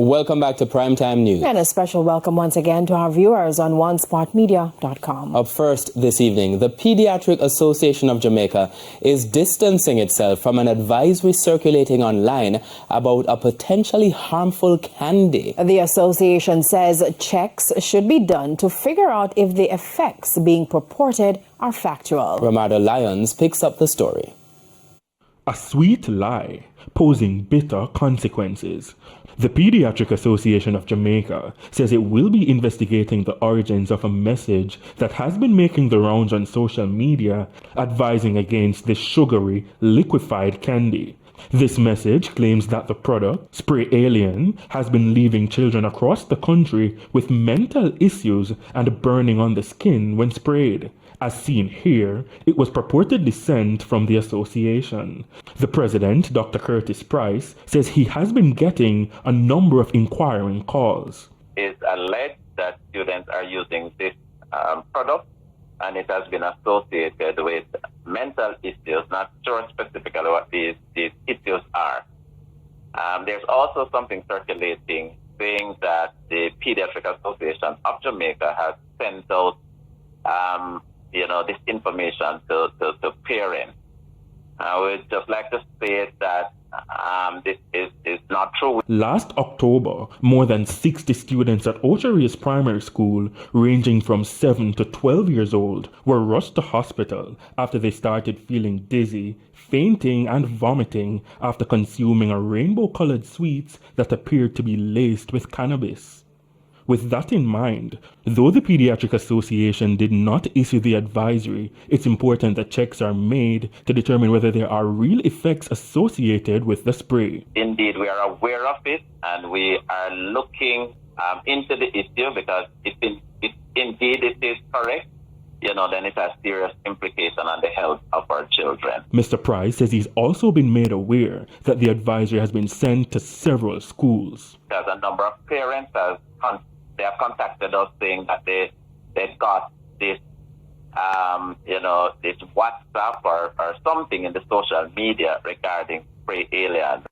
Welcome back to Primetime News. And a special welcome once again to our viewers on onespotmedia.com. Up first this evening, the Paediatric Association of Jamaica is distancing itself from an advisory circulating online about a potentially harmful candy. The association says checks should be done to figure out if the effects being purported are factual. Ramada Lyons picks up the story. A sweet lie posing bitter consequences. The Paediatric Association of Jamaica says it will be investigating the origins of a message that has been making the rounds on social media advising against this sugary, liquefied candy. This message claims that the product, Spray Alien, has been leaving children across the country with mental issues and burning on the skin when sprayed. As seen here, it was purportedly sent from the association. The president, Dr. Curtis Price, says he has been getting a number of inquiring calls. It's alleged that students are using this product, and it has been associated with mental issues. Not sure specifically what these issues are. There's also something circulating saying that the Paediatric Association of Jamaica has sent out this information to parents. I would just like to state that this is not true. Last October, more than 60 students at Ocherius Primary School, ranging from 7 to 12 years old, were rushed to hospital after they started feeling dizzy, fainting and vomiting after consuming a rainbow-colored sweets that appeared to be laced with cannabis. With that in mind, though the Paediatric Association did not issue the advisory, it's important that checks are made to determine whether there are real effects associated with the spray. Indeed, we are aware of it, and we are looking into the issue, because if indeed it is correct, then it has serious implication on the health of our children. Mr. Price says he's also been made aware that the advisory has been sent to several schools. There's a number of parents they have contacted us saying that they got this, this WhatsApp or something in the social media regarding Spray Alien.